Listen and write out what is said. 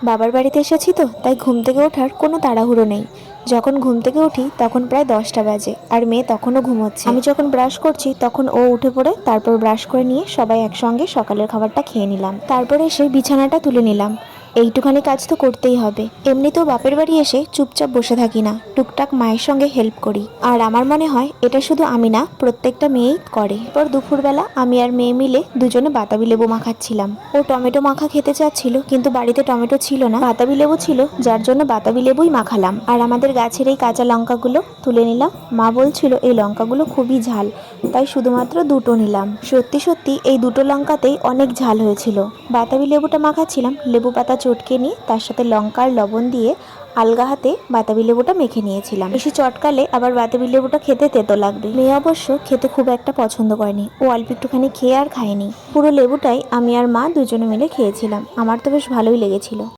বাবার বাড়িতে এসেছি তো তাই ঘুম থেকে ওঠার কোনো তাড়াহুড়ো নেই। যখন ঘুম থেকে উঠি তখন প্রায় 10টা বাজে, আর মেয়ে তখনও ঘুমোচ্ছে। আমি যখন ব্রাশ করছি তখন ও উঠে পড়ে, তারপর ব্রাশ করে নিয়ে সবাই একসঙ্গে সকালের খাবারটা খেয়ে নিলাম। তারপরে এসে বিছানাটা তুলে নিলাম। এইটুখানি কাজ তো করতেই হবে। এমনিতেও বাপের বাড়ি এসে চুপচাপ বসে থাকি না, টুকটাক মায়ের সঙ্গে হেল্প করি। আর আমার মনে হয় এটা শুধু আমি না, প্রত্যেকটা মেয়েই করে। এরপর দুপুরবেলা আমি আর মেয়ে মিলে দুজনে বাতাবি লেবু মাখাচ্ছিলাম। ও টমেটো মাখা খেতে চাচ্ছিল, কিন্তু বাড়িতে টমেটো ছিল না, বাতাবি লেবু ছিল, যার জন্য বাতাবি লেবুই মাখালাম। আর আমাদের গাছের এই কাঁচা লঙ্কাগুলো তুলে নিলাম। মা বলছিল এই লঙ্কাগুলো খুবই ঝাল, তাই শুধুমাত্র দুটো নিলাম। সত্যি সত্যি এই দুটো লঙ্কাতেই অনেক ঝাল হয়েছিল। বাতাবি লেবুটা মাখাচ্ছিলাম, লেবু পাতা চটকে নিয়ে তার সাথে লঙ্কা আর লবণ দিয়ে আলগা হাতে বাতাবি লেবুটা মেখে নিয়েছিলাম। বেশি চটকালে আবার বাতাবি লেবুটা খেতে তেতো লাগবে। মেয়ে অবশ্য খেতে খুব একটা পছন্দ করেনি, ও অল্প একটুখানি খেয়ে আর খায়নি। পুরো লেবুটাই আমি আর মা দুজনে মিলে খেয়েছিলাম। আমার তো বেশ ভালোই লেগেছিল।